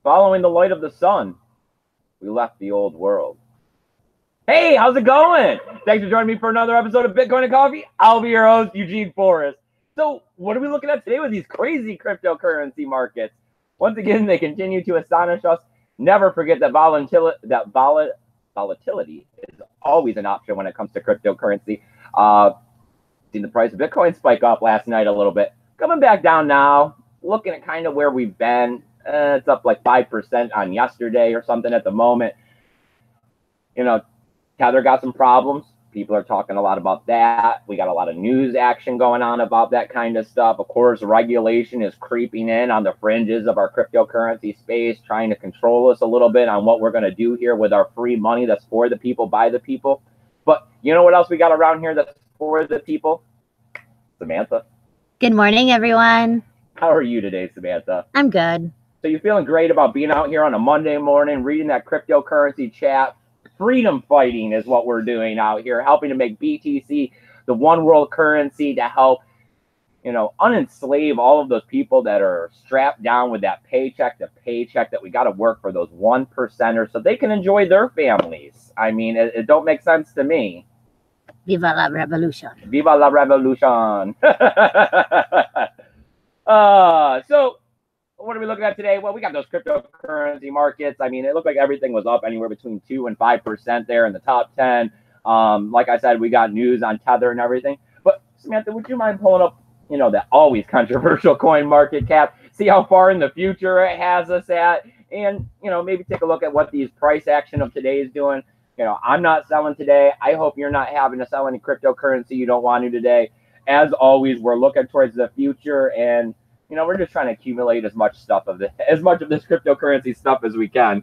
Following the light of the sun, we left the old world. Hey, how's it going? Thanks for joining me for another episode of Bitcoin and Coffee. I'll be your host, Eugene Forrest. So what are we looking at today with these crazy cryptocurrency markets? Once again, they continue to astonish us. Never forget that volatility is always an option when it comes to cryptocurrency. Seen the price of Bitcoin spike up last night a little bit. Coming back down now, looking at kind of where we've been. It's up like 5% on yesterday or something at the moment. You know, Tether got some problems. People are talking a lot about that. We got a lot of news action going on about that kind of stuff. Of course, regulation is creeping in on the fringes of our cryptocurrency space, trying to control us a little bit on what we're going to do here with our free money that's for the people, by the people. But you know what else we got around here that's for the people? Samantha. Good morning, everyone. How are you today, Samantha? I'm good. So you feeling great about being out here on a Monday morning, reading that cryptocurrency chat? Freedom fighting is what we're doing out here, helping to make BTC the one world currency to help, unenslave all of those people that are strapped down with that paycheck to paycheck, that we got to work for those 1%ers so they can enjoy their families. I mean, it don't make sense to me. Viva la revolution. Viva la revolution. So what are we looking at today? Well, we got those cryptocurrency markets. I mean, it looked like everything was up anywhere between 2 and 5% there in the top 10. Like I said, we got news on Tether and everything. But Samantha, would you mind pulling up, that always controversial coin market cap, see how far in the future it has us at, and, maybe take a look at what these price action of today is doing. I'm not selling today. I hope you're not having to sell any cryptocurrency you don't want to today. As always, we're looking towards the future, and we're just trying to accumulate as much of this cryptocurrency stuff as we can.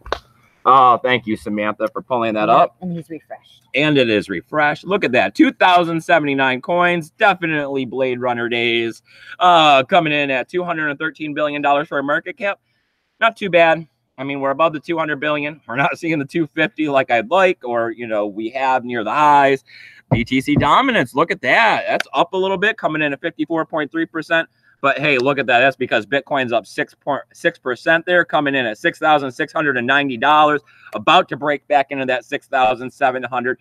Oh, thank you, Samantha, for pulling that up. And he's refreshed. And it is refreshed. Look at that. 2,079 coins. Definitely Blade Runner days. Coming in at $213 billion for a market cap. Not too bad. I mean, we're above the 200 billion. We're not seeing the 250 like I'd like, or, we have near the highs. BTC dominance. Look at that. That's up a little bit, coming in at 54.3%. But hey, look at that. That's because Bitcoin's up 6.6% there, coming in at $6,690, about to break back into that 6,700.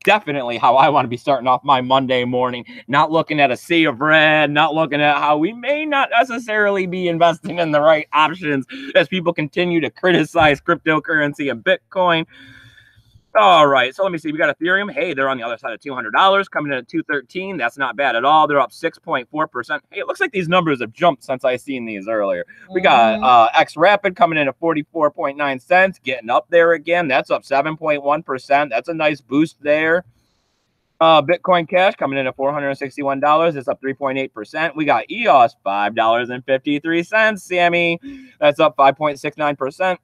Definitely how I want to be starting off my Monday morning, not looking at a sea of red, not looking at how we may not necessarily be investing in the right options as people continue to criticize cryptocurrency and Bitcoin. All right, so let me see. We got Ethereum. Hey, they're on the other side of $200, coming in at 213. That's not bad at all. They're up 6.4%. Hey, it looks like these numbers have jumped since I seen these earlier. We got X Rapid coming in at 44.9 cents, getting up there again. That's up 7.1%. That's a nice boost there. Bitcoin Cash coming in at $461. It's up 3.8%. We got EOS, $5.53. Sammy, that's up 5.69%.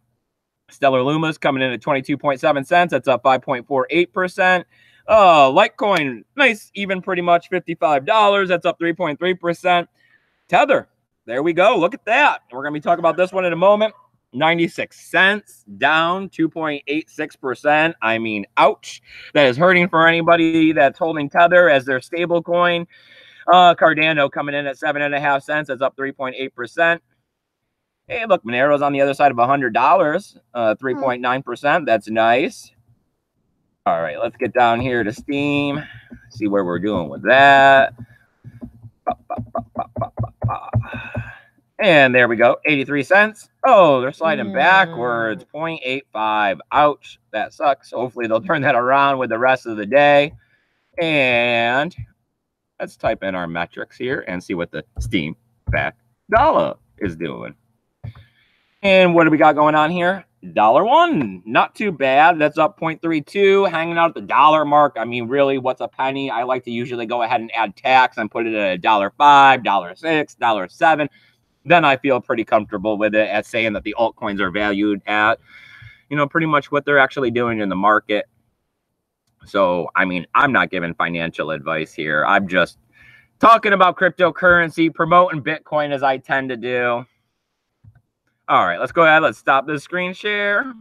Stellar Luma's coming in at 22.7 cents. That's up 5.48%. Litecoin, nice, even pretty much $55. That's up 3.3%. Tether, there we go. Look at that. We're going to be talking about this one in a moment. 96 cents, down 2.86%. I mean, ouch. That is hurting for anybody that's holding Tether as their stable coin. Cardano coming in at 7.5 cents. That's up 3.8%. Hey, look, Monero's on the other side of $100, 3.9%. That's nice. All right, let's get down here to Steam, see where we're doing with that. And there we go, 83 cents. Oh, they're sliding backwards, 0.85. Ouch, that sucks. Hopefully they'll turn that around with the rest of the day. And let's type in our metrics here and see what the Steam back dollar is doing. And what do we got going on here? $1, not too bad. That's up 0.32, hanging out at the dollar mark. I mean, really, what's a penny? I like to usually go ahead and add tax and put it at $1.05, $1.06, $1.07. Then I feel pretty comfortable with it at saying that the altcoins are valued at, pretty much what they're actually doing in the market. So, I mean, I'm not giving financial advice here. I'm just talking about cryptocurrency, promoting Bitcoin as I tend to do. All right, let's go ahead. Let's stop this screen share.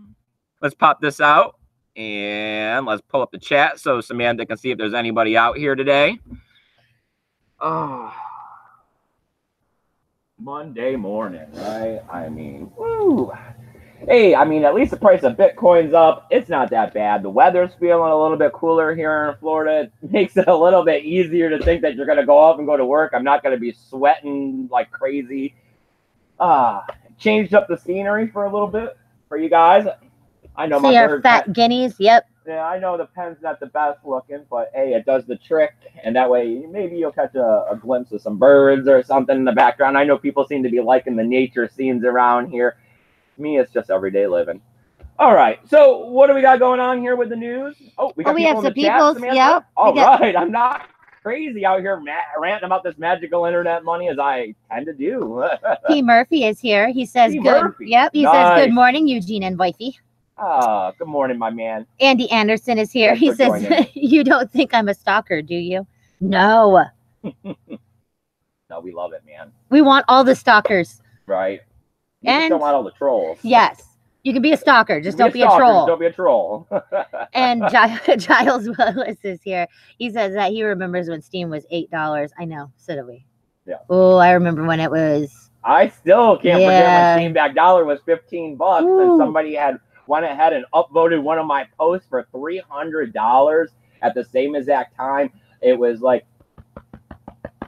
Let's pop this out. And let's pull up the chat so Samantha can see if there's anybody out here today. Oh, Monday morning, right? I mean, woo. Hey, I mean, at least the price of Bitcoin's up. It's not that bad. The weather's feeling a little bit cooler here in Florida. It makes it a little bit easier to think that you're going to go out and go to work. I'm not going to be sweating like crazy. Changed up the scenery for a little bit for you guys. I know See our fat guineas. Yep. Yeah, I know the pen's not the best looking, but hey, it does the trick, and that way maybe you'll catch a glimpse of some birds or something in the background. I know people seem to be liking the nature scenes around here. Me, it's just everyday living. All right, so what do we got going on here with the news? Oh, we have some people. Yep. All right, I'm not crazy out here ranting about this magical internet money as I tend to do. P. Murphy is here. He says good. Murphy. Yep. He says good morning, Eugene and wifey. Good morning, my man. Andy Anderson is here. He says, you don't think I'm a stalker, do you? No. No, we love it, man. We want all the stalkers. Right. You just don't want all the trolls. Yes. You can be a stalker. Just don't be a troll. Don't be a troll. And Giles Willis is here. He says that he remembers when Steam was $8. I know. So do we. Yeah. Oh, I remember when it was. I still can't forget when Steam back dollar was $15 and somebody had went ahead and upvoted one of my posts for $300 at the same exact time. It was like,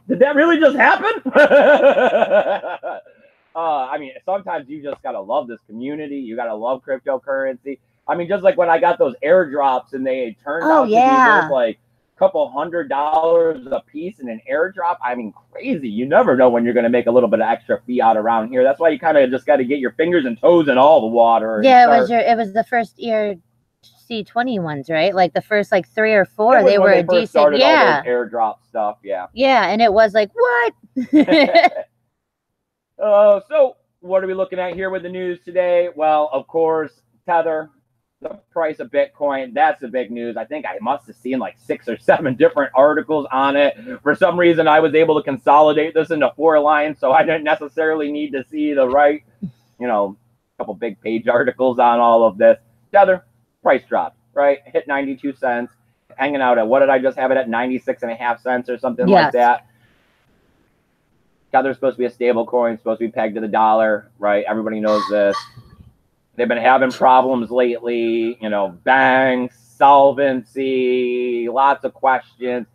did that really just happen? I mean, sometimes you just gotta love this community. You gotta love cryptocurrency. I mean, just like when I got those airdrops and they turned out to be worth like a couple $100 a piece in an airdrop. I mean, crazy. You never know when you're going to make a little bit of extra fiat around here. That's why you kind of just got to get your fingers and toes in all the water. Yeah, it was the first year C20 ones, right? Like the first like 3 or 4, they were a decent. All those airdrop stuff. Yeah. Yeah, and it was like what? So what are we looking at here with the news today? Well, of course, Tether. The price of Bitcoin, that's the big news. I think I must have seen like 6 or 7 different articles on it. For some reason, I was able to consolidate this into 4 lines, so I didn't necessarily need to see the right, couple big page articles on all of this. Tether, price drop, right? Hit 92 cents, hanging out at, what did I just have it at, 96.5 cents or something like that. Tether's supposed to be a stable coin, supposed to be pegged to the dollar, right? Everybody knows this. They've been having problems lately, banks, solvency, lots of questions.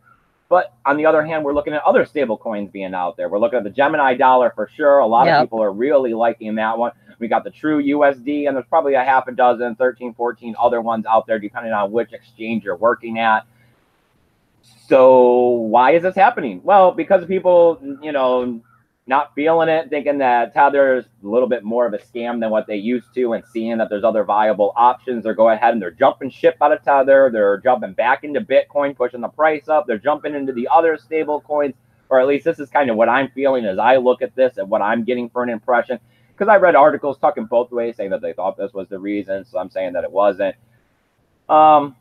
But on the other hand, we're looking at other stable coins being out there. We're looking at the Gemini dollar for sure. A lot of people are really liking that one. We got the True USD, and there's probably a half a dozen, 13, 14 other ones out there, depending on which exchange you're working at. So why is this happening? Well, because people, not feeling it, thinking that Tether's a little bit more of a scam than what they used to, and seeing that there's other viable options, they're going ahead and they're jumping ship out of Tether. They're jumping back into Bitcoin, pushing the price up. They're jumping into the other stable coins, or at least this is kind of what I'm feeling as I look at this and what I'm getting for an impression. Because I read articles talking both ways, saying that they thought this was the reason, so I'm saying that it wasn't. I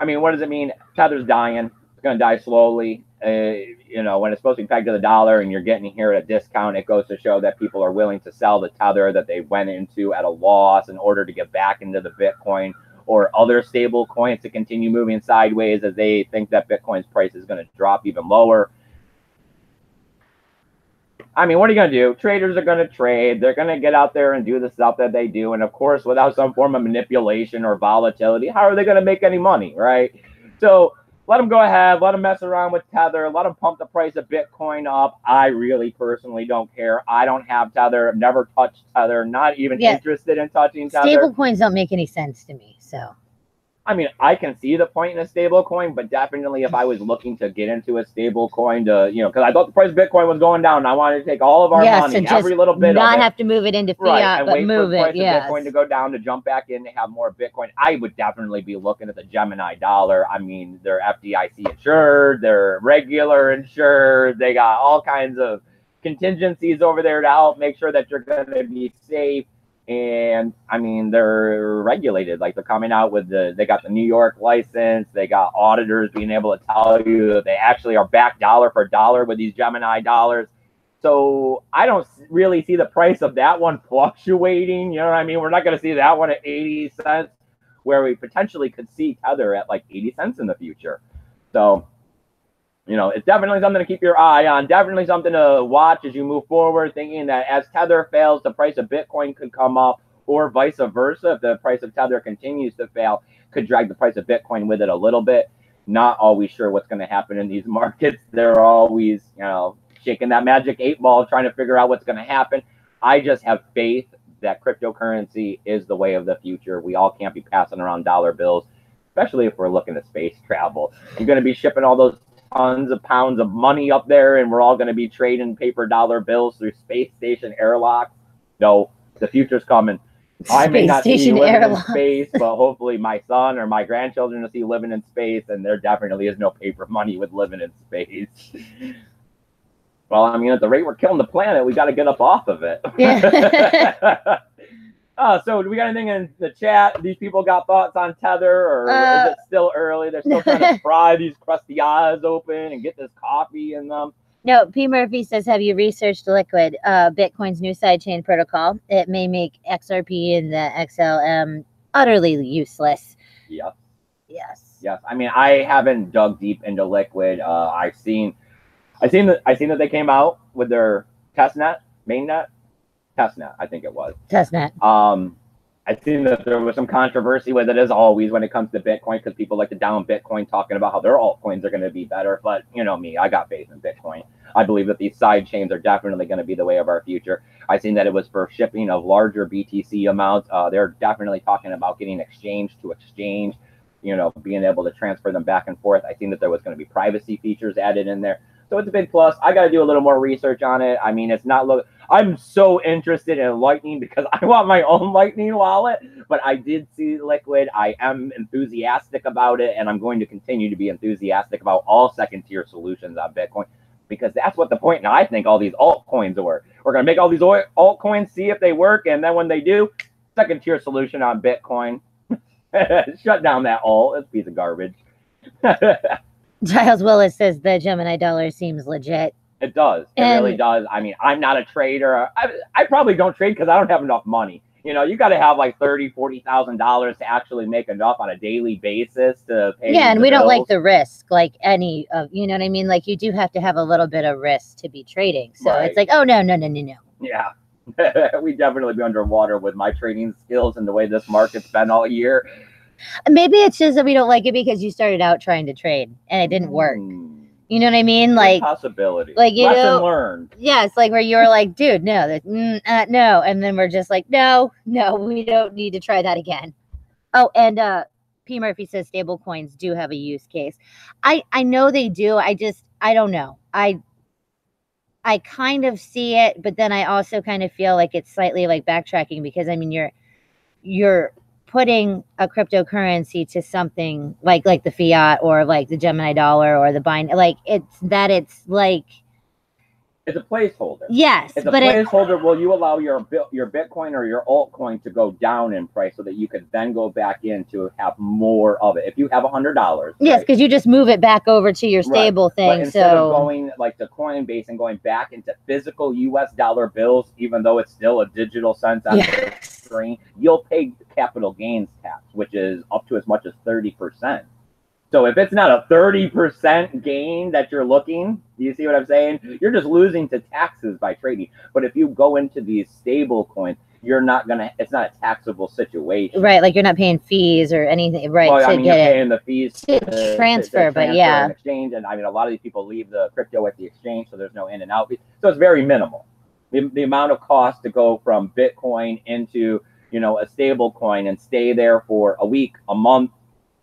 mean, what does it mean? Tether's dying. It's going to die slowly. When it's supposed to be pegged to the dollar and you're getting here at a discount, it goes to show that people are willing to sell the Tether that they went into at a loss in order to get back into the Bitcoin or other stable coins to continue moving sideways as they think that Bitcoin's price is going to drop even lower. I mean, what are you going to do? Traders are going to trade. They're going to get out there and do the stuff that they do. And of course, without some form of manipulation or volatility, how are they going to make any money, right? So let them go ahead. Let them mess around with Tether. Let them pump the price of Bitcoin up. I really personally don't care. I don't have Tether. I've never touched Tether. Not even interested in touching Tether. Stable coins don't make any sense to me. So, I mean, I can see the point in a stable coin, but definitely if I was looking to get into a stable coin to, because I thought the price of Bitcoin was going down and I wanted to take all of our money, every little bit of it. Not have to move it into fiat, but move it. Bitcoin to go down to jump back in to have more Bitcoin. I would definitely be looking at the Gemini dollar. I mean, they're FDIC insured, they're regular insured, they got all kinds of contingencies over there to help make sure that you're going to be safe. And I mean, they're regulated. Like, they're coming out with they got the New York license. They got auditors being able to tell you that they actually are back dollar for dollar with these Gemini dollars. So I don't really see the price of that one fluctuating. You know what I mean? We're not going to see that one at 80 cents, where we potentially could see Tether at like 80 cents in the future. So, it's definitely something to keep your eye on. Definitely something to watch as you move forward, thinking that as Tether fails, the price of Bitcoin could come up, or vice versa. If the price of Tether continues to fail, could drag the price of Bitcoin with it a little bit. Not always sure what's going to happen in these markets. They're always, shaking that magic 8 ball, trying to figure out what's going to happen. I just have faith that cryptocurrency is the way of the future. We all can't be passing around dollar bills, especially if we're looking at space travel. You're going to be shipping all those tons of pounds of money up there, and we're all going to be trading paper dollar bills through space station airlocks. No, the future's coming. I may not see you living in space, but hopefully my son or my grandchildren will see living in space, and there definitely is no paper money with living in space. Well, I mean, at the rate we're killing the planet, we got to get up off of it. Yeah. So do we got anything in the chat? These people got thoughts on Tether, or is it still early? They're still trying to pry these crusty eyes open and get this coffee in them. No, P. Murphy says, have you researched Liquid, Bitcoin's new sidechain protocol? It may make XRP and the XLM utterly useless. Yep. Yes. Yes. I mean, I haven't dug deep into Liquid. I've seen that they came out with their testnet, mainnet, testnet, I think it was. Testnet. I've seen that there was some controversy with it, as always, when it comes to Bitcoin, because people like to down Bitcoin, talking about how their altcoins are going to be better. But you know me, I got faith in Bitcoin. I believe that these side chains are definitely going to be the way of our future. I've seen that it was for shipping of larger BTC amounts. They're definitely talking about getting exchange to exchange, being able to transfer them back and forth. I've seen that there was going to be privacy features added in there. So it's a big plus. I got to do a little more research on it. I mean, I'm so interested in Lightning because I want my own Lightning wallet, but I did see Liquid. I am enthusiastic about it, and I'm going to continue to be enthusiastic about all second-tier solutions on Bitcoin, because that's what the point now, I think, all these altcoins are. We're going to make all these altcoins, see if they work, and then when they do, second-tier solution on Bitcoin. Shut down that alt. It's a piece of garbage. Giles Willis says the Gemini dollar seems legit. It does. It really does. I mean, I'm not a trader. I probably don't trade because I don't have enough money. You got to have like $30,000, $40,000 to actually make enough on a daily basis to pay. Yeah, and we don't like the risk, like any of, you know what I mean? Like, you do have to have a little bit of risk to be trading. So It's like, oh, no. Yeah. We definitely be underwater with my trading skills and the way this market's been all year. Maybe it's just that we don't like it because you started out trying to trade and it didn't work. You know what I mean? Like, possibility. Like, lesson learned. Yeah, it's like where you're like, dude, no, no, and then we're just like, no, we don't need to try that again. Oh, and P. Murphy says stable coins do have a use case. I know they do. I don't know. I kind of see it, but then I also kind of feel like it's slightly like backtracking, because I mean, you're putting a cryptocurrency to something like the fiat or like the Gemini dollar or the Binance, like it's a placeholder. Yes, it's a placeholder. Will you allow your Bitcoin or your altcoin to go down in price so that you could then go back in to have more of it? If you have $100, yes, because you just move it back over to your stable thing. But instead of going like to Coinbase and going back into physical US dollar bills, even though it's still a digital sense on the screen, you'll pay capital gains tax, which is up to as much as 30%. So if it's not a 30% gain that you're looking, do you see what I'm saying? You're just losing to taxes by trading. But if you go into these stable coins, it's not a taxable situation. Right, like you're not paying fees or anything, right? Well, you're paying the fees to transfer, but yeah. And exchange, and I mean, a lot of these people leave the crypto at the exchange, so there's no in and out fee. So it's very minimal. The amount of cost to go from Bitcoin into, a stable coin and stay there for a week, a month,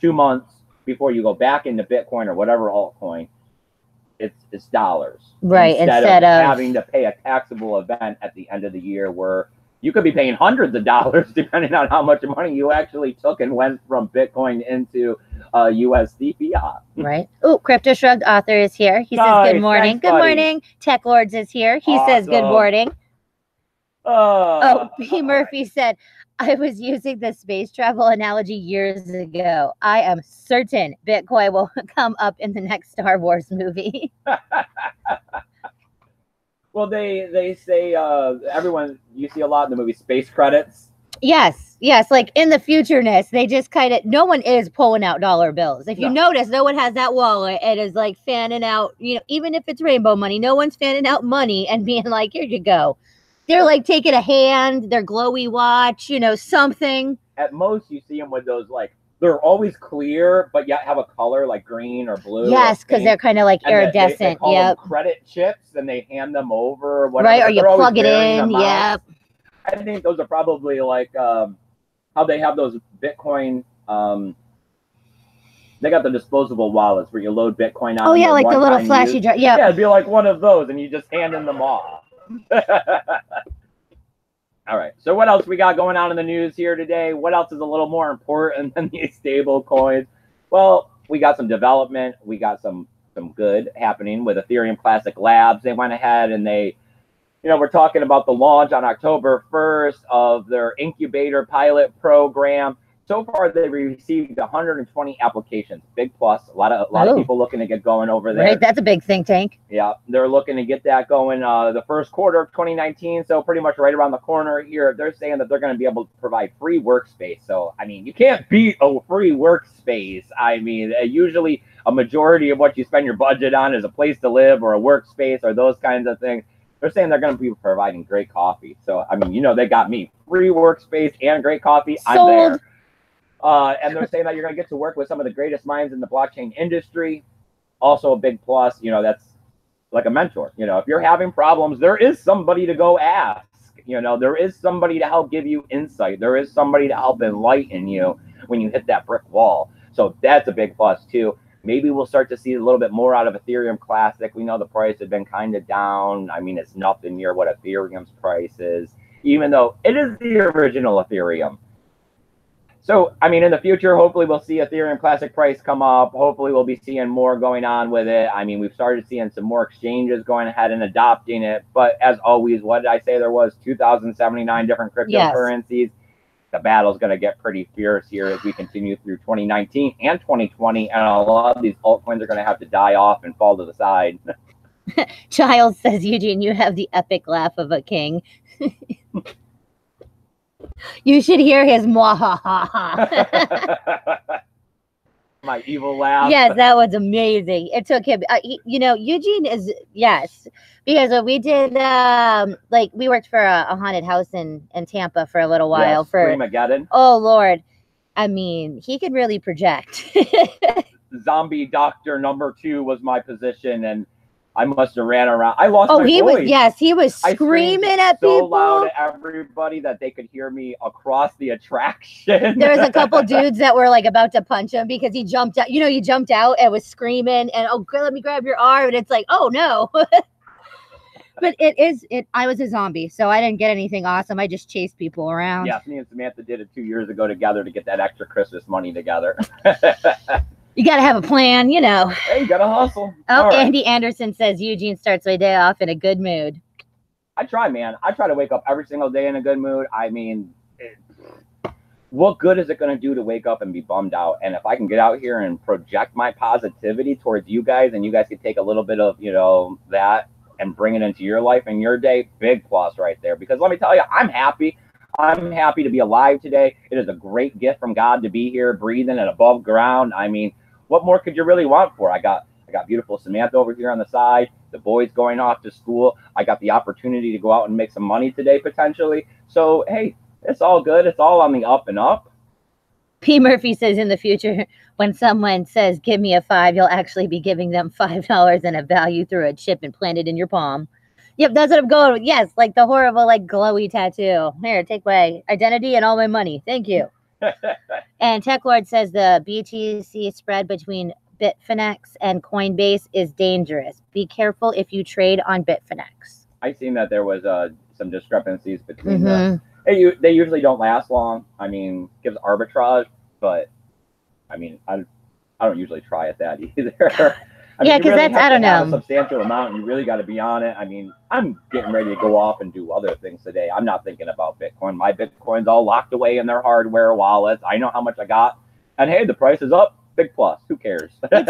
2 months, before you go back into Bitcoin or whatever altcoin, it's dollars. Right. Instead of having to pay a taxable event at the end of the year where you could be paying hundreds of dollars depending on how much money you actually took and went from Bitcoin into USD fiat. Right. Oh, Crypto Shrugged author is here. He says good morning. Thanks, good morning. Tech Lords is here. He says good morning. P. Murphy said, I was using the space travel analogy years ago. I am certain Bitcoin will come up in the next Star Wars movie. Well, they say everyone, you see a lot in the movie space credits. Yes, like in the futureness, they just kind of, no one is pulling out dollar bills. If you notice, no one has that wallet and is like fanning out, even if it's rainbow money, no one's fanning out money and being like, here you go. They're like taking a hand, their glowy watch, you know, something. At most, you see them with those, like, they're always clear, but yet have a color like green or blue. Yes, because they're kind of like iridescent. They call them credit chips, and they hand them over. Or whatever. Right, or you plug it in. Yep. I think those are probably like how they have those Bitcoin. They got the disposable wallets where you load Bitcoin on. Oh yeah, like the little flashy drive. Yeah, it'd be like one of those, and you just hand them off. All right. So what else we got going on in the news here today? What else is a little more important than these stable coins? Well, we got some development. We got some good happening with Ethereum Classic Labs. They went ahead and they, you know, we're talking about the launch on October 1st of their incubator pilot program. So far, they've received 120 applications. Big plus. A lot of people looking to get going over there. Right, that's a big think tank. Yeah, they're looking to get that going the first quarter of 2019. So pretty much right around the corner here. They're saying that they're going to be able to provide free workspace. So, I mean, you can't beat a free workspace. I mean, usually a majority of what you spend your budget on is a place to live or a workspace or those kinds of things. They're saying they're going to be providing great coffee. So, I mean, you know, they got me. Free workspace and great coffee. Sold. I'm there. And they're saying that you're going to get to work with some of the greatest minds in the blockchain industry. Also a big plus, you know, that's like a mentor. You know, if you're having problems, there is somebody to go ask. You know, there is somebody to help give you insight. There is somebody to help enlighten you when you hit that brick wall. So that's a big plus too. Maybe we'll start to see a little bit more out of Ethereum Classic. We know the price had been kind of down. I mean, it's nothing near what Ethereum's price is, even though it is the original Ethereum. So, I mean, in the future, hopefully we'll see Ethereum Classic price come up. Hopefully we'll be seeing more going on with it. I mean, we've started seeing some more exchanges going ahead and adopting it. But as always, what did I say? There was 2,079 different cryptocurrencies. Yes. The battle's going to get pretty fierce here as we continue through 2019 and 2020. And a lot of these altcoins are going to have to die off and fall to the side. Giles says, Eugene, you have the epic laugh of a king. You should hear his mwahaha. My evil laugh. Yes, that was amazing. It took him, you know, Eugene is, yes, because we did, like, we worked for a haunted house in Tampa for a little while. Yes, for Screamageddon. Oh, Lord. I mean, he can really project. Zombie doctor number 2 was my position, and I must have ran around. I lost my voice. He was screaming at people. So loud at everybody that they could hear me across the attraction. There was a couple dudes that were like about to punch him because he jumped out. You know, he jumped out and was screaming and, oh, let me grab your arm. And it's like, oh, no. But I was a zombie, so I didn't get anything awesome. I just chased people around. Yeah, me and Samantha did it 2 years ago together to get that extra Christmas money together. You got to have a plan, you know. Hey, you got to hustle. Oh, right. Andy Anderson says Eugene starts my day off in a good mood. I try, man. I try to wake up every single day in a good mood. I mean, what good is it going to do to wake up and be bummed out? And if I can get out here and project my positivity towards you guys, and you guys can take a little bit of, you know, that and bring it into your life and your day, big plus right there. Because let me tell you, I'm happy. I'm happy to be alive today. It is a great gift from God to be here, breathing and above ground. I mean, what more could you really want for? I got beautiful Samantha over here on the side. The boys going off to school. I got the opportunity to go out and make some money today, potentially. So, hey, it's all good. It's all on the up and up. P. Murphy says in the future, when someone says, give me a 5, you'll actually be giving them $5 and a value through a chip implanted in your palm. Yep, that's what I'm going with. Yes, like the horrible, like, glowy tattoo. Here, take my identity and all my money. Thank you. And Tech Lord says the BTC spread between Bitfinex and Coinbase is dangerous. Be careful if you trade on Bitfinex. I've seen that there was some discrepancies between them. They usually don't last long. I mean, gives arbitrage, but I mean, I don't usually try at that either. I mean, yeah, because really that's, I don't know. A substantial amount, and you really got to be on it. I mean, I'm getting ready to go off and do other things today. I'm not thinking about Bitcoin. My Bitcoin's all locked away in their hardware wallets. I know how much I got. And hey, the price is up. Big plus. Who cares? Let's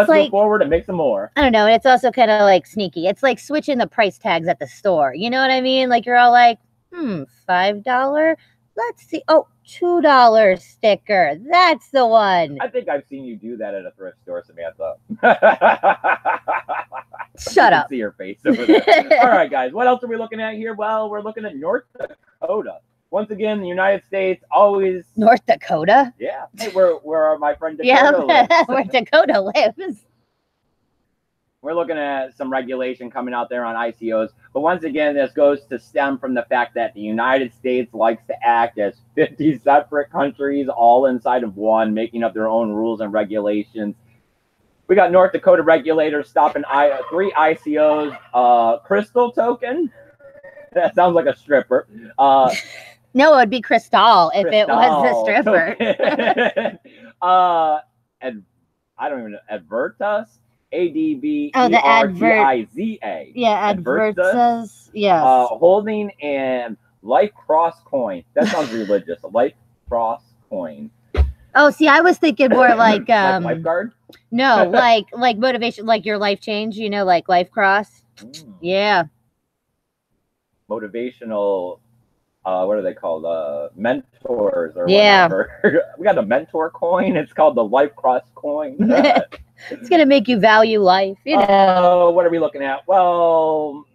like, move forward and make some more. I don't know. It's also kind of like sneaky. It's like switching the price tags at the store. You know what I mean? Like you're all like, $5, Let's see. Oh, $2 sticker. That's the one. I think I've seen you do that at a thrift store, Samantha. Shut up. See your face over there. All right, guys. What else are we looking at here? Well, we're looking at North Dakota. Once again, the United States always. North Dakota? Yeah. Hey, where my friend Dakota lives. Where Dakota lives. We're looking at some regulation coming out there on ICOs. But once again, this goes to stem from the fact that the United States likes to act as 50 separate countries, all inside of one, making up their own rules and regulations. We got North Dakota regulators stopping 3 ICOs. Crystal token. That sounds like a stripper. No, it would be Crystal if it was a stripper. And I don't even know. Advertus. ADVERTIZA. Oh, the advert. Yeah, Advertus. Yes. Holding and Life Cross coin. That sounds religious. Life Cross coin. Oh, see, I was thinking more like like lifeguard. No, like motivation, like your life change. You know, like Life Cross. Yeah. Motivational. What are they called? Mentors or whatever. We got a mentor coin. It's called the Life Cross coin. It's gonna make you value life. You know. What are we looking at? Well,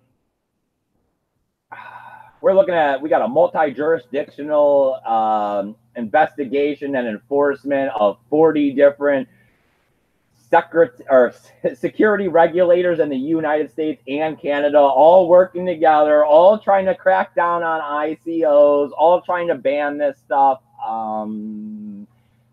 we're looking at. We got a multi-jurisdictional investigation and enforcement of 40 different security regulators in the United States and Canada, all working together, all trying to crack down on ICOs, all trying to ban this stuff.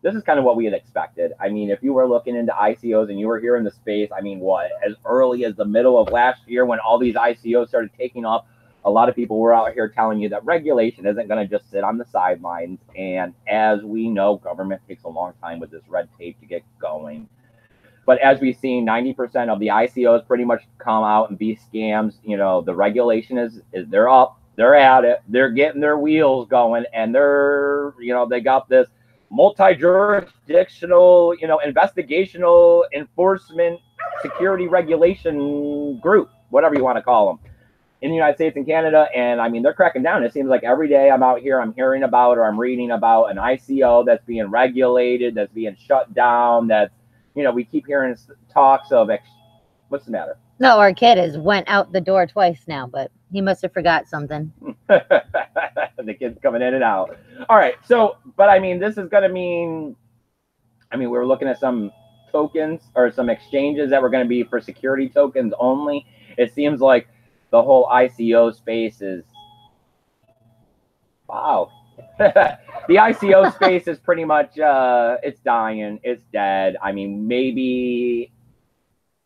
This is kind of what we had expected. I mean, if you were looking into ICOs and you were here in the space, I mean, what, as early as the middle of last year when all these ICOs started taking off, a lot of people were out here telling you that regulation isn't going to just sit on the sidelines. And as we know, government takes a long time with this red tape to get going. But as we've seen, 90% of the ICOs pretty much come out and be scams. You know, the regulation is they're up, they're at it, they're getting their wheels going, and they're, you know, they got this multi-jurisdictional, you know, investigational enforcement security regulation group, whatever you want to call them, in the United States and Canada. And I mean, they're cracking down. It seems like every day I'm out here, I'm hearing about or I'm reading about an ICO that's being regulated, that's being shut down, that's, you know, we keep hearing talks of, what's the matter? No, our kid has went out the door twice now, but he must have forgot something. The kid's coming in and out. All right. So, but I mean, this is going to mean, I mean, we were looking at some tokens or some exchanges that were going to be for security tokens only. It seems like the whole ICO space is, wow. The ICO space is pretty much, it's dying. It's dead. I mean, maybe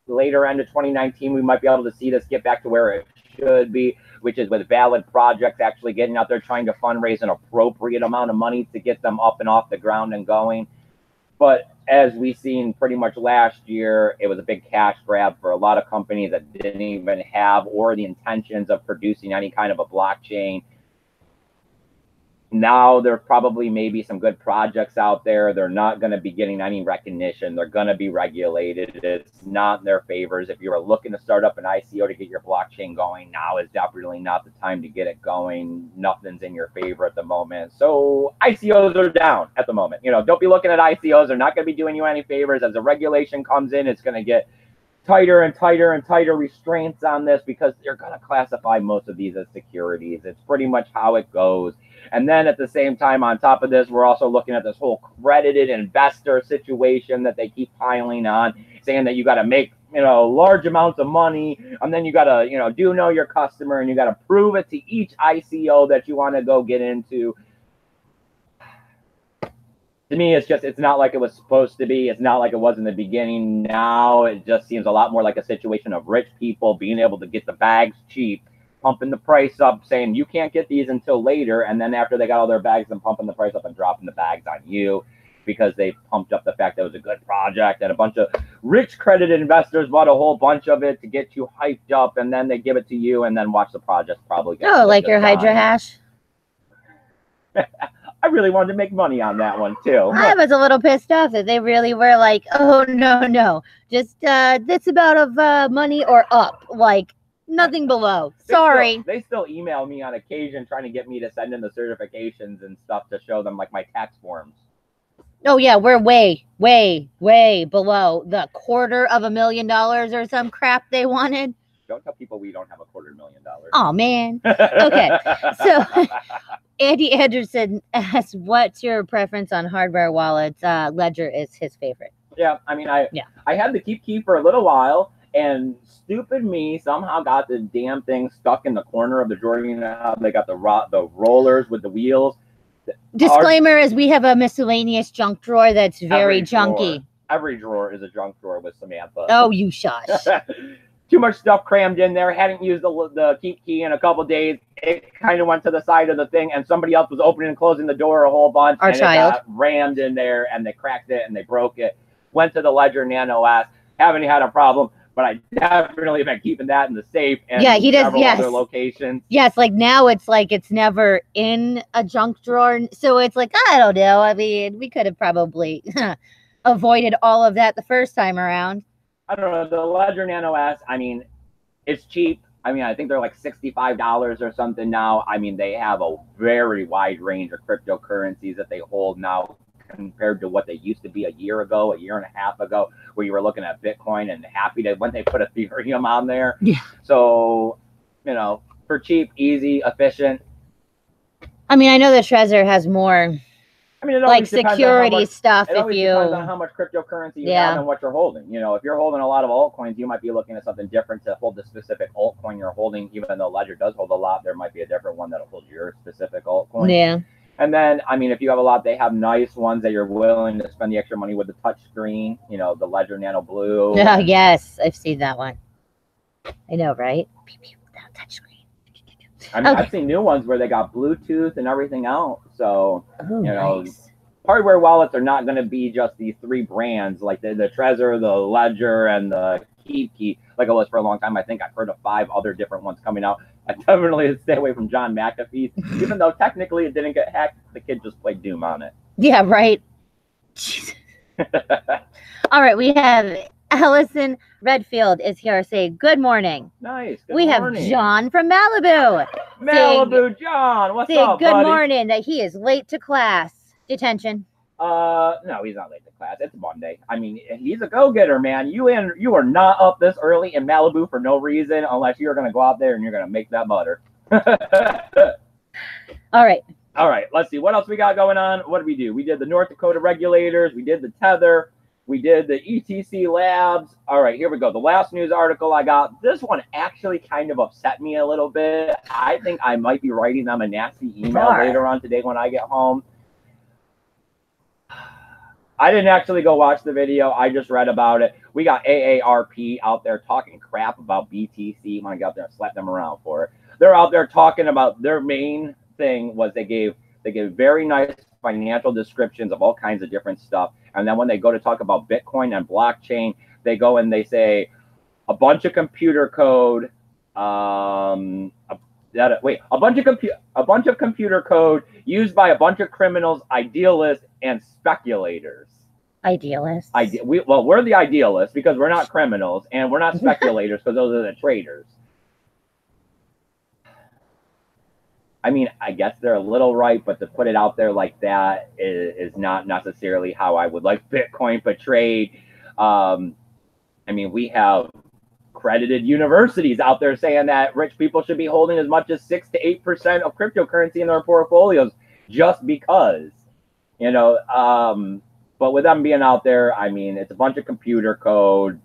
later end of 2019, we might be able to see this get back to where it should be, which is with valid projects actually getting out there trying to fundraise an appropriate amount of money to get them up and off the ground and going. But as we've seen pretty much last year, it was a big cash grab for a lot of companies that didn't even have or the intentions of producing any kind of a blockchain. Now there probably maybe some good projects out there. They're not going to be getting any recognition. They're going to be regulated. It's not in their favors. If you are looking to start up an ICO to get your blockchain going, now is definitely not the time to get it going. Nothing's in your favor at the moment. So ICOs are down at the moment. You know, don't be looking at ICOs. They're not going to be doing you any favors. As the regulation comes in, it's going to get tighter and tighter and tighter restraints on this because they're going to classify most of these as securities. It's pretty much how it goes. And then at the same time, on top of this, we're also looking at this whole credited investor situation that they keep piling on, saying that you got to make, you know, large amounts of money, and then you got to, you know, do know your customer, and you got to prove it to each ICO that you want to go get into. To me, it's just, it's not like it was supposed to be. It's not like it was in the beginning. Now it just seems a lot more like a situation of rich people being able to get the bags cheap, pumping the price up, saying you can't get these until later. And then after they got all their bags, and pumping the price up and dropping the bags on you because they pumped up the fact that it was a good project. And a bunch of rich credited investors bought a whole bunch of it to get you hyped up. And then they give it to you and then watch the project probably get. Oh, like your Hydra hash? I really wanted to make money on that one too. I was a little pissed off that they really were like, oh, no, just this amount of money or up. Like, Nothing below. They Sorry. they still email me on occasion trying to get me to send in the certifications and stuff to show them like my tax forms. Oh yeah, we're way, way, way below the $250,000 or some crap they wanted. Don't tell people we don't have $250,000. Oh man. Okay. So Andy Anderson asks, what's your preference on hardware wallets? Ledger is his favorite. Yeah, I mean, I had the Keep Key for a little while, and stupid me somehow got the damn thing stuck in the corner of the drawer. You know how they got the rollers with the wheels. Disclaimer is we have a miscellaneous junk drawer that's very junky. Every drawer is a junk drawer with Samantha. Oh, you shush. Too much stuff crammed in there. Hadn't used the Keep Key in a couple days. It kind of went to the side of the thing, and somebody else was opening and closing the door a whole bunch. Our child. It got rammed in there, and they cracked it, and they broke it. Went to the Ledger Nano S. Haven't had a problem, but I definitely been keeping that in the safe. And yeah, he does. Yes. Other locations. Yes, like now it's never in a junk drawer, so it's like I don't know. I mean, we could have probably avoided all of that the first time around. I don't know. The Ledger Nano S, I mean, it's cheap. I mean, I think they're like $65 or something now. I mean, they have a very wide range of cryptocurrencies that they hold now compared to what they used to be a year ago, a year and a half ago, where you were looking at Bitcoin and happy to when they put Ethereum on there. Yeah. So, you know, for cheap, easy, efficient. I mean, I know the Trezor has more. I mean, like security stuff. It always depends on how much cryptocurrency you have and what you're holding. You know, if you're holding a lot of altcoins, you might be looking at something different to hold the specific altcoin you're holding. Even though Ledger does hold a lot, there might be a different one that'll hold your specific altcoin. Yeah. And then, I mean, if you have a lot, they have nice ones that you're willing to spend the extra money with the touch screen. You know, the Ledger Nano Blue. Oh, yes, I've seen that one. I know, right? Touch screen. I mean, I've seen new ones where they got Bluetooth and everything else. So, you know, hardware wallets are not going to be just these three brands like the Trezor, the Ledger, and the Keep Key, like it was for a long time. I think I've heard of 5 other different ones coming out. I definitely stay away from John McAfee's, even though technically it didn't get hacked. The kid just played Doom on it. Yeah, right. All right, we have Allison Redfield is here saying, good morning. Nice. Good morning. Have John from Malibu. Malibu John, what's up, good buddy? morning, that he is late to class. Detention. No, he's not late to class. It's Monday. I mean, he's a go-getter, man. You are not up this early in Malibu for no reason unless you're going to go out there and you're going to make that butter. All right. All right. Let's see. What else we got going on? What did we do? We did the North Dakota regulators. We did the Tether. We did the ETC labs. All right, here we go. The last news article I got, this one actually kind of upset me a little bit. I think I might be writing them a nasty email later on today when I get home. I didn't actually go watch the video. I just read about it. We got AARP out there talking crap about BTC. When I got there and slapped them around for it. They're out there talking about their main thing was they gave very nice financial descriptions of all kinds of different stuff. And then when they go to talk about Bitcoin and blockchain, they go and they say a bunch of computer code, a bunch of computer code used by a bunch of criminals, idealists, and speculators. Idealists. We're the idealists because we're not criminals, and we're not speculators because those are the traders. I mean, I guess they're a little right, but to put it out there like that is not necessarily how I would like Bitcoin portrayed. I mean, we have accredited universities out there saying that rich people should be holding as much as 6 to 8% of cryptocurrency in their portfolios just because, you know. But with them being out there, I mean, it's a bunch of computer code.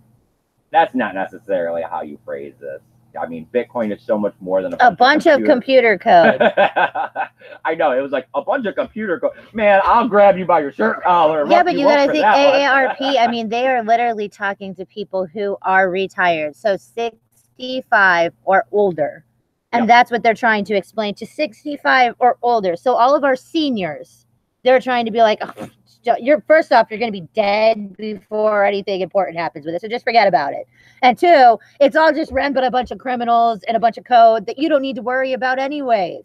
That's not necessarily how you phrase this. I mean, Bitcoin is so much more than a bunch of computer code. I know. It was like a bunch of computer code. Man, I'll grab you by your shirt collar. Yeah, but you got to think AARP, I mean, they are literally talking to people who are retired. So 65 or older. And that's what they're trying to explain to 65 or older. So all of our seniors, they're trying to be like, oh, first off, you're going to be dead before anything important happens with it. So just forget about it. And 2, it's all just run but a bunch of criminals and a bunch of code that you don't need to worry about anyways.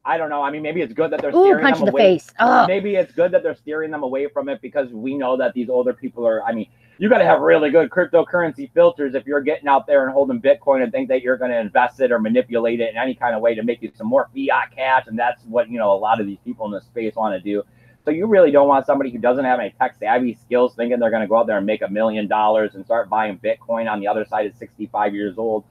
I don't know. I mean, maybe it's good that they're steering them away. Face. Oh. Maybe it's good that they're steering them away from it because we know that these older people are, I mean, you got to have really good cryptocurrency filters if you're getting out there and holding Bitcoin and think that you're going to invest it or manipulate it in any kind of way to make you some more fiat cash. And that's what, a lot of these people in this space want to do. So you really don't want somebody who doesn't have any tech savvy skills thinking they're going to go out there and make $1 million and start buying Bitcoin on the other side at 65 years old.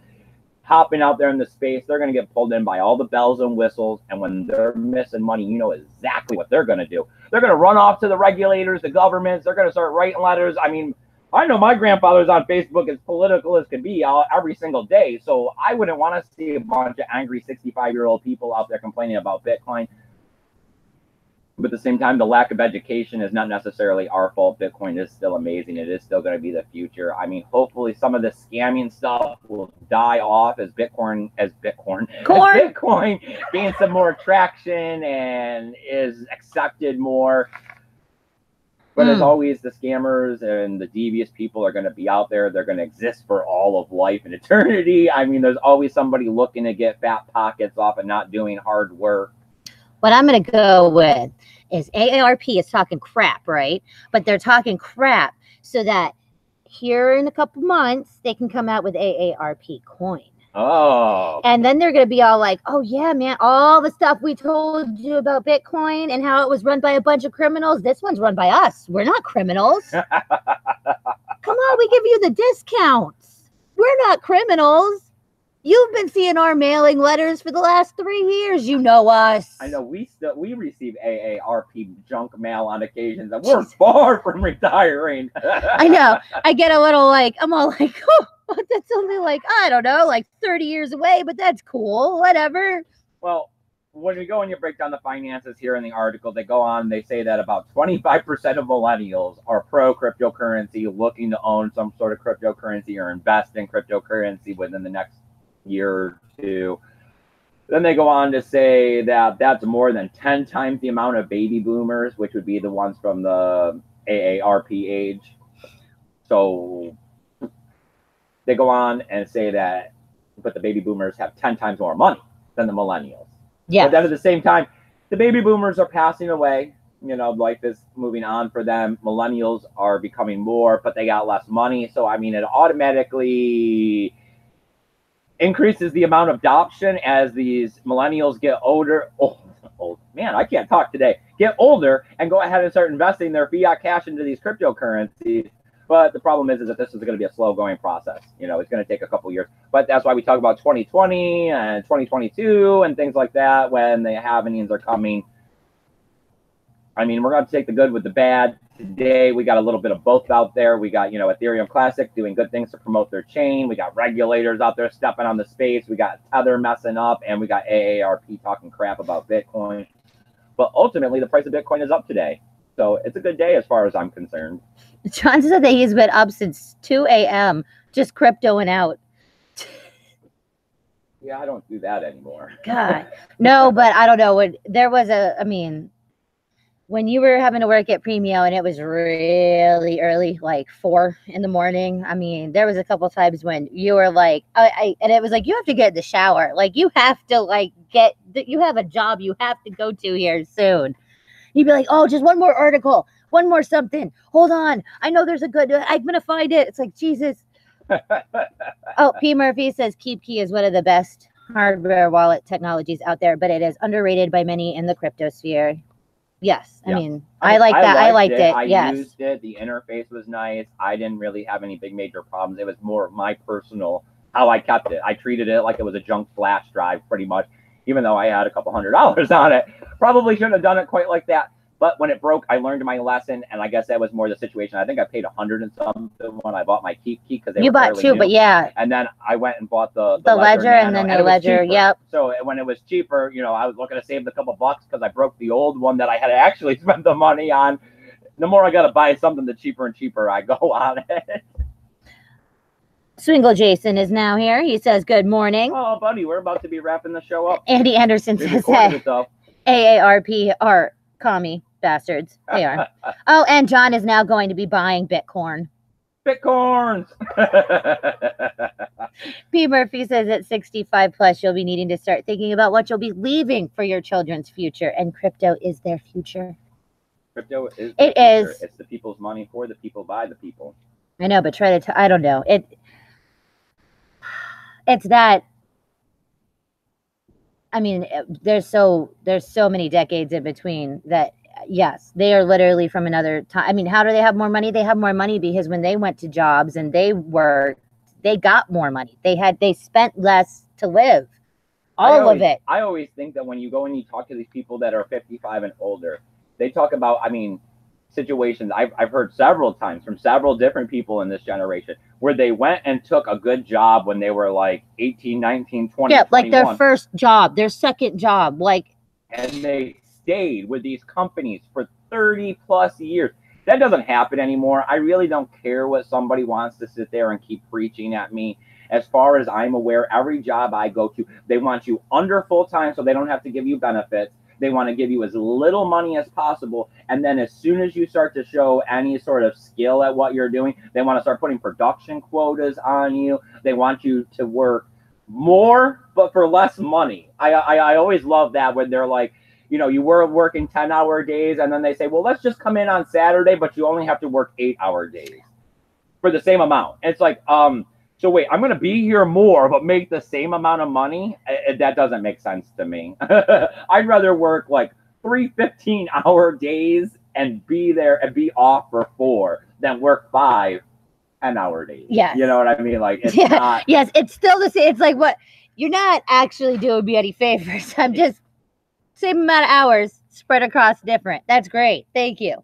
Hopping out there in the space, they're going to get pulled in by all the bells and whistles. And when they're missing money, you know exactly what they're going to do. They're going to run off to the regulators, the governments. They're going to start writing letters. I mean, I know my grandfather's on Facebook as political as could be every single day. So I wouldn't want to see a bunch of angry 65-year-old people out there complaining about Bitcoin. But at the same time, the lack of education is not necessarily our fault. Bitcoin is still amazing. It is still going to be the future. I mean, hopefully some of the scamming stuff will die off as Bitcoin gains some more traction and is accepted more. But as always, the scammers and the devious people are going to be out there. They're going to exist for all of life and eternity. I mean, there's always somebody looking to get fat pockets off and not doing hard work. What I'm going to go with is AARP is talking crap, right? But they're talking crap so that here in a couple months, they can come out with AARP coin. Oh. And then they're going to be all like, oh, yeah, man, all the stuff we told you about Bitcoin and how it was run by a bunch of criminals. This one's run by us. We're not criminals. Come on, we give you the discounts. We're not criminals. You've been seeing our mailing letters for the last 3 years. You know us. I know we receive AARP junk mail on occasions, and we're far from retiring. I know. I get a little I'm all like, oh, that's only I don't know, 30 years away, but that's cool. Whatever. Well, when you go and you break down the finances here in the article, they go on, they say that about 25% of millennials are pro cryptocurrency, looking to own some sort of cryptocurrency or invest in cryptocurrency within the next year or two. Then they go on to say that that's more than 10 times the amount of baby boomers, which would be the ones from the AARP age. So they go on and say that, but the baby boomers have 10 times more money than the millennials. Yeah. But then at the same time, the baby boomers are passing away. Life is moving on for them. Millennials are becoming more, but they got less money. So, I mean, it automatically increases the amount of adoption as these millennials get older. Oh, man, I can't talk today. Get older and go ahead and start investing their fiat cash into these cryptocurrencies. But the problem is that this is going to be a slow going process. It's going to take a couple years. But that's why we talk about 2020 and 2022 and things like that when the halvenings are coming. I mean, we're going to take the good with the bad. Today, we got a little bit of both out there. We got, Ethereum Classic doing good things to promote their chain. We got regulators out there stepping on the space. We got Tether messing up, and we got AARP talking crap about Bitcoin. But ultimately, the price of Bitcoin is up today. So it's a good day as far as I'm concerned. John said that he's been up since 2 a.m. just cryptoing out. Yeah, I don't do that anymore. God. No, but I don't know. There was when you were having to work at Premio and it was really early, 4 in the morning. I mean, there was a couple times when you were and it was you have to get in the shower. You have to you have a job you have to go to here soon. You'd be like, oh, just one more article, one more something. Hold on. I know there's a good, I'm going to find it. It's Jesus. Oh, P. Murphy says KeepKey is one of the best hardware wallet technologies out there, but it is underrated by many in the crypto sphere. Yes. I mean, I liked it. I yes. used it. The interface was nice. I didn't really have any big major problems. It was more my personal, how I kept it. I treated it like it was a junk flash drive pretty much, even though I had a couple $100s on it. Probably shouldn't have done it quite like that. But when it broke, I learned my lesson, and I guess that was more the situation. I think I paid $100 and something when I bought my KeepKey because you bought two, but yeah. And then I went and bought the Ledger and then the Ledger. Yep. So when it was cheaper, I was looking to save the couple bucks because I broke the old one that I had actually spent the money on. The more I got to buy something, the cheaper and cheaper I go on it. Swingle Jason is now here. He says, good morning. Oh, buddy, we're about to be wrapping the show up. Andy Anderson says, hey, AARP are commie bastards. They are. Oh, and John is now going to be buying Bitcoin. Bitcoins. P. Murphy says at 65 plus, you'll be needing to start thinking about what you'll be leaving for your children's future. And crypto is their future. Crypto is. It is. It's the people's money for the people, by the people. I know, but try to, I don't know. It's that, I mean, there's so many decades in between that, yes, they are literally from another time. I mean, how do they have more money? They have more money because when they went to jobs and they worked, they got more money. They spent less to live. All of it. I always think that when you go and you talk to these people that are 55 and older, they talk about, I mean, situations I've heard several times from several different people in this generation where they went and took a good job when they were like 18, 19, 20, yeah, like 21, their first job, their second job, like, and they stayed with these companies for 30 plus years. That doesn't happen anymore. I really don't care what somebody wants to sit there and keep preaching at me. As far as I'm aware, every job I go to, they want you under full time so they don't have to give you benefits. They want to give you as little money as possible. And then as soon as you start to show any sort of skill at what you're doing, they want to start putting production quotas on you. They want you to work more, but for less money. I always love that when they're like, you know, you were working 10-hour days and then they say, well, let's just come in on Saturday, but you only have to work 8-hour days for the same amount. And it's like, so wait, I'm going to be here more, but make the same amount of money? That doesn't make sense to me. I'd rather work like 3 15-hour days and be there and be off for 4 than work 5 10-hour days. Yes. You know what I mean? Like, it's not. Yes, it's still the same. It's like, what? You're not actually doing me any favors. I'm just same amount of hours spread across different. That's great. Thank you.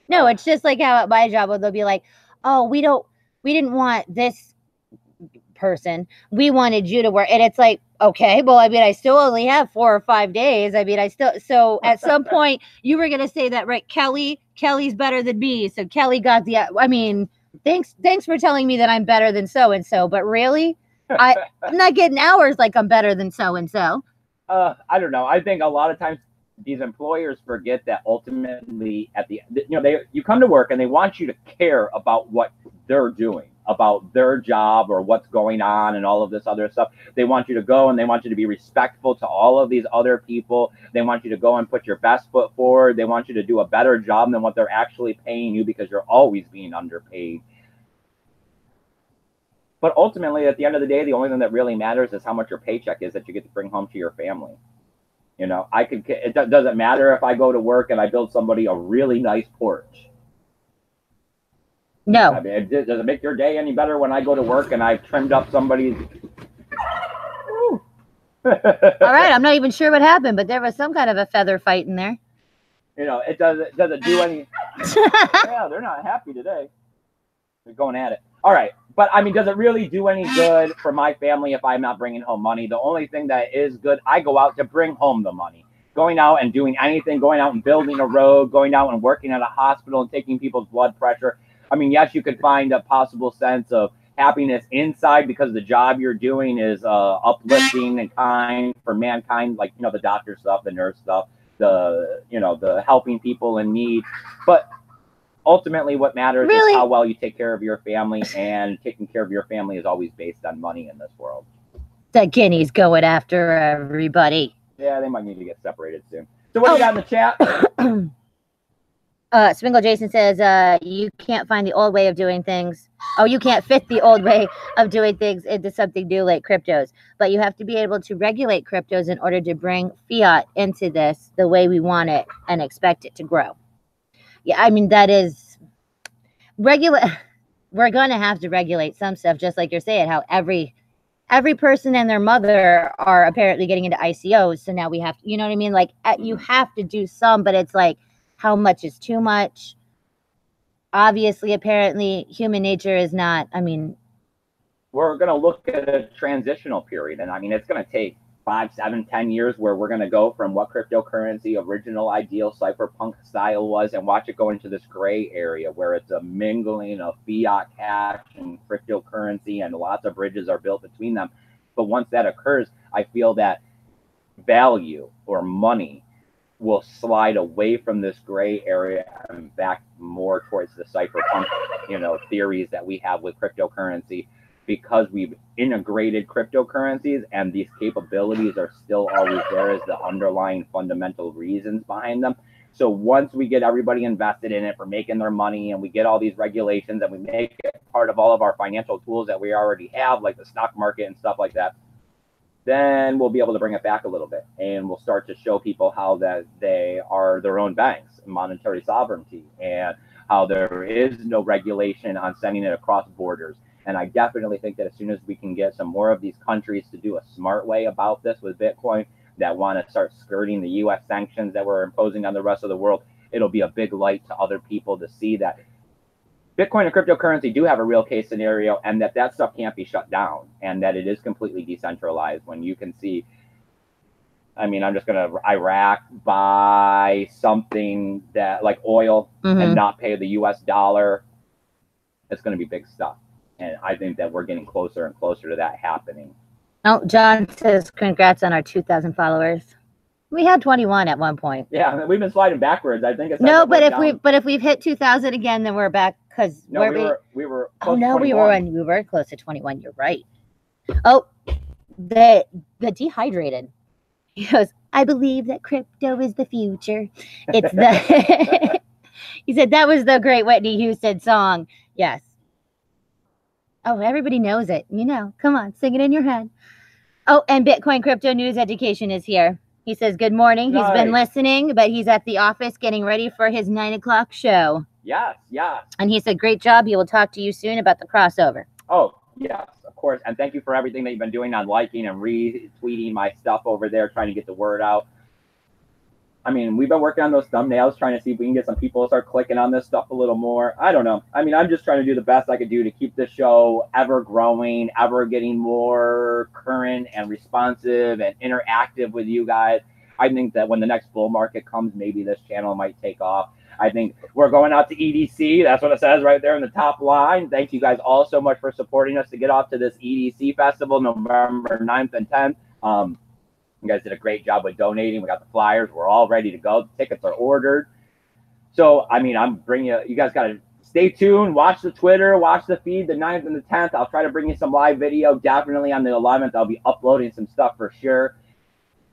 No, it's just like how at my job where they'll be like, oh, we didn't want this person. We wanted you to work. And it's like, okay, well, I mean, I still only have 4 or 5 days. I mean, so at some point you were going to say that, right? Kelly's better than me. So Kelly got I mean, thanks for telling me that I'm better than so-and-so, but really, I'm not getting hours like I'm better than so-and-so. I don't know. I think a lot of times these employers forget that ultimately at the, you know, you come to work and they want you to care about what they're doing, about their job or what's going on and all of this other stuff. They want you to go and they want you to be respectful to all of these other people. They want you to go and put your best foot forward. They want you to do a better job than what they're actually paying you because you're always being underpaid. But ultimately, at the end of the day, the only thing that really matters is how much your paycheck is that you get to bring home to your family. You know, it doesn't matter if I go to work and I build somebody a really nice porch. No. I mean, does it make your day any better when I go to work and I've trimmed up somebody's? All right, I'm not even sure what happened, but there was some kind of a feather fight in there. You know, it doesn't do any. Yeah, they're not happy today. They're going at it. All right. But I mean, does it really do any good for my family if I'm not bringing home money? The only thing that is good, I go out to bring home the money. Going out and doing anything, going out and building a road, going out and working at a hospital and taking people's blood pressure. I mean, yes, you could find a possible sense of happiness inside because the job you're doing is uplifting and kind for mankind, like, you know, the doctor stuff, the nurse stuff, the helping people in need. But ultimately, what matters is how well you take care of your family, and taking care of your family is always based on money in this world. The guinea's going after everybody. Yeah, they might need to get separated soon. So what do you got in the chat? Swingle Jason says, you can't find the old way of doing things. Oh, you can't fit the old way of doing things into something new like cryptos. But you have to be able to regulate cryptos in order to bring fiat into this the way we want it and expect it to grow. Yeah, I mean, that is we're going to have to regulate some stuff, just like you're saying, how every person and their mother are apparently getting into ICOs. So now we have, you know what I mean? Like, you have to do some, but it's like, how much is too much? Obviously, apparently, human nature is not, I mean. We're going to look at a transitional period. And I mean, it's going to take 5, 7, 10 years where we're going to go from what cryptocurrency original ideal cypherpunk style was and watch it go into this gray area where it's a mingling of fiat cash and cryptocurrency and lots of bridges are built between them. But once that occurs, I feel that value or money will slide away from this gray area and back more towards the cypherpunk, theories that we have with cryptocurrency, because we've integrated cryptocurrencies and these capabilities are still always there as the underlying fundamental reasons behind them. So once we get everybody invested in it for making their money, and we get all these regulations, and we make it part of all of our financial tools that we already have, like the stock market and stuff like that, then we'll be able to bring it back a little bit, and we'll start to show people how that they are their own banks, monetary sovereignty, and how there is no regulation on sending it across borders. And I definitely think that as soon as we can get some more of these countries to do a smart way about this with Bitcoin, that want to start skirting the U.S. sanctions that we're imposing on the rest of the world, it'll be a big light to other people to see that Bitcoin and cryptocurrency do have a real case scenario, and that stuff can't be shut down, and that it is completely decentralized. When you can see, I mean, I'm just going to Iraq buy something that like oil and not pay the US dollar. It's going to be big stuff. And I think that we're getting closer and closer to that happening. Oh, John says, congrats on our 2,000 followers. We had 21 at one point. Yeah, we've been sliding backwards. I think it's no, but if we've hit 2,000 again, then we're back because no, we were close to 21. we were close to 21. You're right. Oh, the dehydrated. He goes, I believe that crypto is the future. It's the he said that was the great Whitney Houston song. Yes. Oh, everybody knows it. You know, come on, sing it in your head. Oh, and Bitcoin Crypto News Education is here. He says, good morning. Nice. He's been listening, but he's at the office getting ready for his 9 o'clock show. Yes. And he said, great job. He will talk to you soon about the crossover. Oh, yes, of course. And thank you for everything that you've been doing on liking and retweeting my stuff over there, trying to get the word out. I mean, we've been working on those thumbnails, trying to see if we can get some people to start clicking on this stuff a little more. I don't know. I mean, I'm just trying to do the best I could do to keep the show ever growing, ever getting more current and responsive and interactive with you guys. I think that when the next bull market comes, maybe this channel might take off. I think we're going out to EDC. That's what it says right there in the top line. Thank you guys all so much for supporting us to get off to this EDC festival, November 9th and 10th. You guys did a great job with donating. We got the flyers. We're all ready to go. The tickets are ordered. So, I mean, I'm bringing you guys got to stay tuned. Watch the Twitter. Watch the feed the 9th and the 10th. I'll try to bring you some live video. Definitely on the 11th. I'll be uploading some stuff for sure.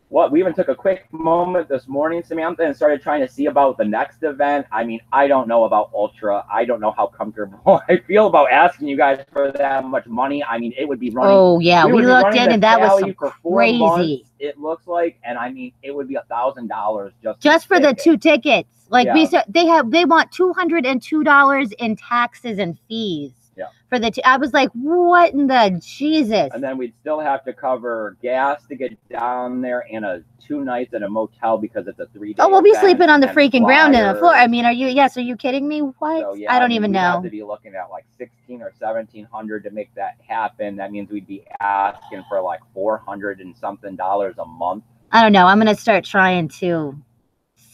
We even took a quick moment this morning, Samantha, and started trying to see about the next event. I mean, I don't know about Ultra. I don't know how comfortable I feel about asking you guys for that much money. I mean, it would be running. Oh, yeah. We looked in and that was some for 4 crazy. Months, it looks like. And I mean, it would be $1,000 just for the 2 tickets. Like we said, they want $202 in taxes and fees. Yeah. For the I was like, what in the Jesus? And then we'd still have to cover gas to get down there and 2 nights at a motel because it's a 3-day. Oh, we'll be sleeping on the freaking ground in the floor. I mean, are you kidding me? What? So, yeah, I don't even know. We'd have to be looking at like $1,600 or $1,700 to make that happen. That means we'd be asking for like $400 and something a month. I don't know. I'm gonna start trying to.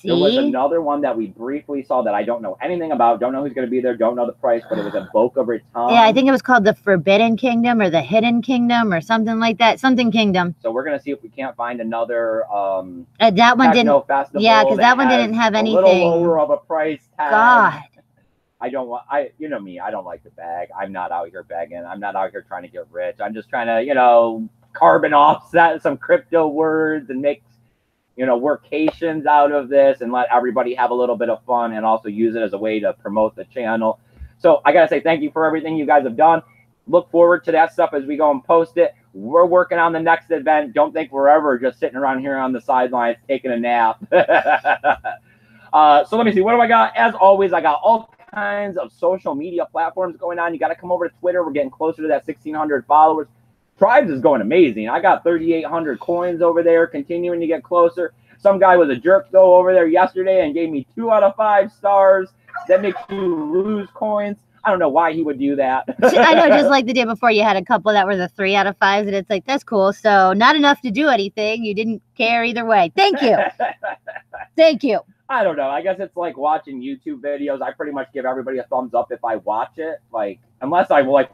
There was another one that we briefly saw that I don't know anything about. Don't know who's going to be there. Don't know the price, but it was in Boca Raton. Yeah, I think it was called the Forbidden Kingdom or the Hidden Kingdom or something like that. Something Kingdom. So we're going to see if we can't find another that one didn't. Festival. Yeah, because that one didn't have anything. A little lower of a price tag. God. You know me. I don't like to bag. I'm not out here begging. I'm not out here trying to get rich. I'm just trying to, carbon offset some crypto words and make workations out of this and let everybody have a little bit of fun and also use it as a way to promote the channel. So I got to say thank you for everything you guys have done. Look forward to that stuff as we go and post it. We're working on the next event. Don't think we're ever just sitting around here on the sidelines taking a nap. So let me see. What do I got? As always, I got all kinds of social media platforms going on. You got to come over to Twitter. We're getting closer to that 1,600 followers. Tribes is going amazing. I got 3,800 coins over there, continuing to get closer. Some guy was a jerk, though, over there yesterday and gave me 2 out of 5 stars. That makes you lose coins. I don't know why he would do that. I know, just like the day before, you had a couple that were the 3 out of 5s, and it's like, that's cool. So not enough to do anything. You didn't care either way. Thank you. Thank you. I don't know. I guess it's like watching YouTube videos. I pretty much give everybody a thumbs up if I watch it. Like, unless I watch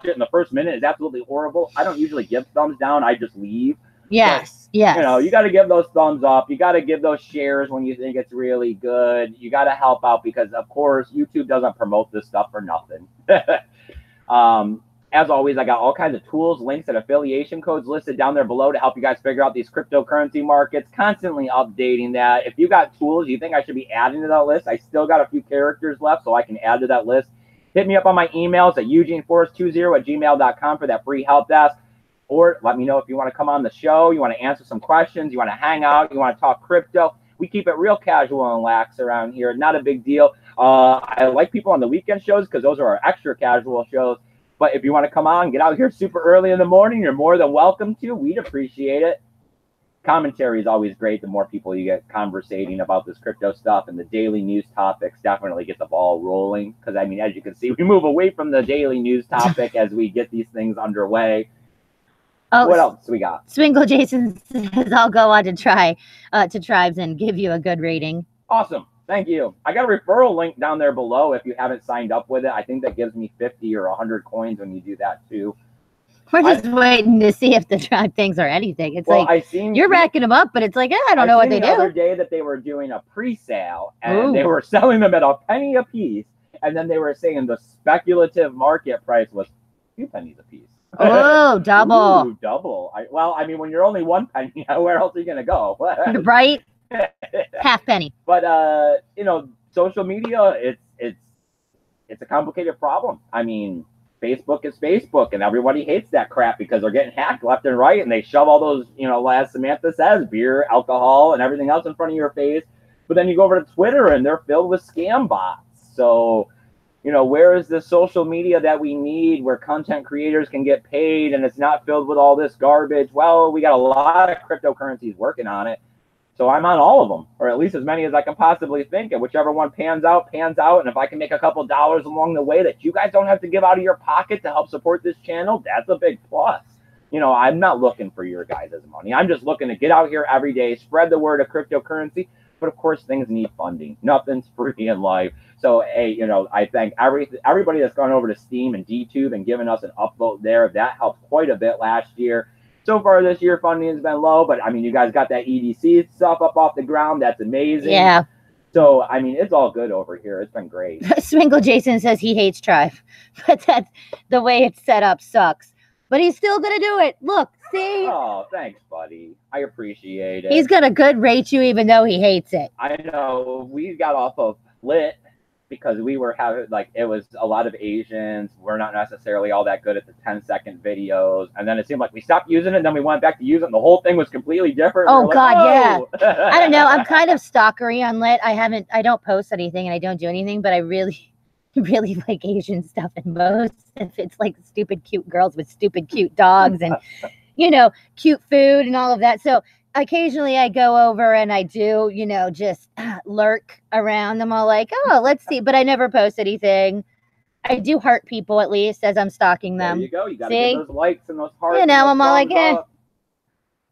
it in the first minute, it's absolutely horrible. I don't usually give thumbs down. I just leave. Yes. But, you got to give those thumbs up. You got to give those shares when you think it's really good. You got to help out because, of course, YouTube doesn't promote this stuff for nothing. As always, I got all kinds of tools, links, and affiliation codes listed down there below to help you guys figure out these cryptocurrency markets, constantly updating that. If you got tools you think I should be adding to that list, I still got a few characters left so I can add to that list. Hit me up on my emails at eugeneforest20@gmail.com for that free help desk. Or let me know if you want to come on the show, you want to answer some questions, you want to hang out, you want to talk crypto. We keep it real casual and lax around here. Not a big deal. I like people on the weekend shows because those are our extra casual shows. But if you want to come on, get out here super early in the morning, you're more than welcome to. We'd appreciate it. Commentary is always great. The more people you get conversating about this crypto stuff, and the daily news topics definitely get the ball rolling. Because, I mean, as you can see, we move away from the daily news topic as we get these things underway. Oh, what else we got? Swingle Jason says, I'll go on to try to Tribes and give you a good rating. Awesome. Thank you. I got a referral link down there below if you haven't signed up with it. I think that gives me 50 or 100 coins when you do that too. We're just waiting to see if the tribe things are anything. It's well, like you're racking them up, but it's like, I don't know what they do. The other day that they were doing a pre-sale and they were selling them at a penny a piece, and then they were saying the speculative market price was 2 pennies a piece. Oh, double. Ooh, double. Well, I mean, when you're only 1 penny, where else are you going to go? Right? Half penny. But, you know, social media, it's a complicated problem. I mean, Facebook is Facebook, and everybody hates that crap because they're getting hacked left and right, and they shove all those, you know, as Samantha says, beer, alcohol, and everything else in front of your face. But then you go over to Twitter, and they're filled with scam bots. So, you know, where is the social media that we need where content creators can get paid and it's not filled with all this garbage? Well, we got a lot of cryptocurrencies working on it. So I'm on all of them, or at least as many as I can possibly think. And whichever one pans out, pans out. And if I can make a couple dollars along the way that you guys don't have to give out of your pocket to help support this channel, that's a big plus. You know, I'm not looking for your guys' money. I'm just looking to get out here every day, spread the word of cryptocurrency. But of course, things need funding. Nothing's free in life. So, hey, you know, I thank everybody that's gone over to Steam and DTube and given us an upvote there. That helped quite a bit last year. So far this year, funding has been low, but I mean, you guys got that EDC stuff up off the ground. That's amazing. Yeah. So, I mean, it's all good over here. It's been great. Swingle Jason says he hates Tribe, but that's the way it's set up sucks. But he's still going to do it. Look, see? Oh, thanks, buddy. I appreciate it. He's going to good rate you even though he hates it. I know. We got off of Lit because we were having, like, it was a lot of Asians. We're not necessarily all that good at the 10-second videos. And then it seemed like we stopped using it, and then we went back to use it, and the whole thing was completely different. Oh, God, yeah. I don't know. I'm kind of stalkery on Lit. I don't post anything, and I don't do anything, but I really like Asian stuff, and most if it's like stupid cute girls with stupid cute dogs and you know, cute food and all of that. So occasionally I go over and I do, you know, just lurk around them all like, oh, let's see, but I never post anything. I do heart people at least as I'm stalking them. There you go. You got to get those likes and those hearts. You know, I'm all like, eh.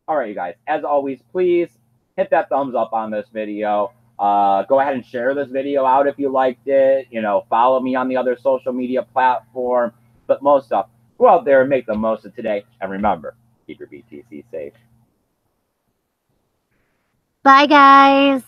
All right, you guys, as always, please hit that thumbs up on this video. Go ahead and share this video out if you liked it. You know, follow me on the other social media platform. But most stuff, go out there and make the most of today. And remember, keep your BTC safe. Bye, guys.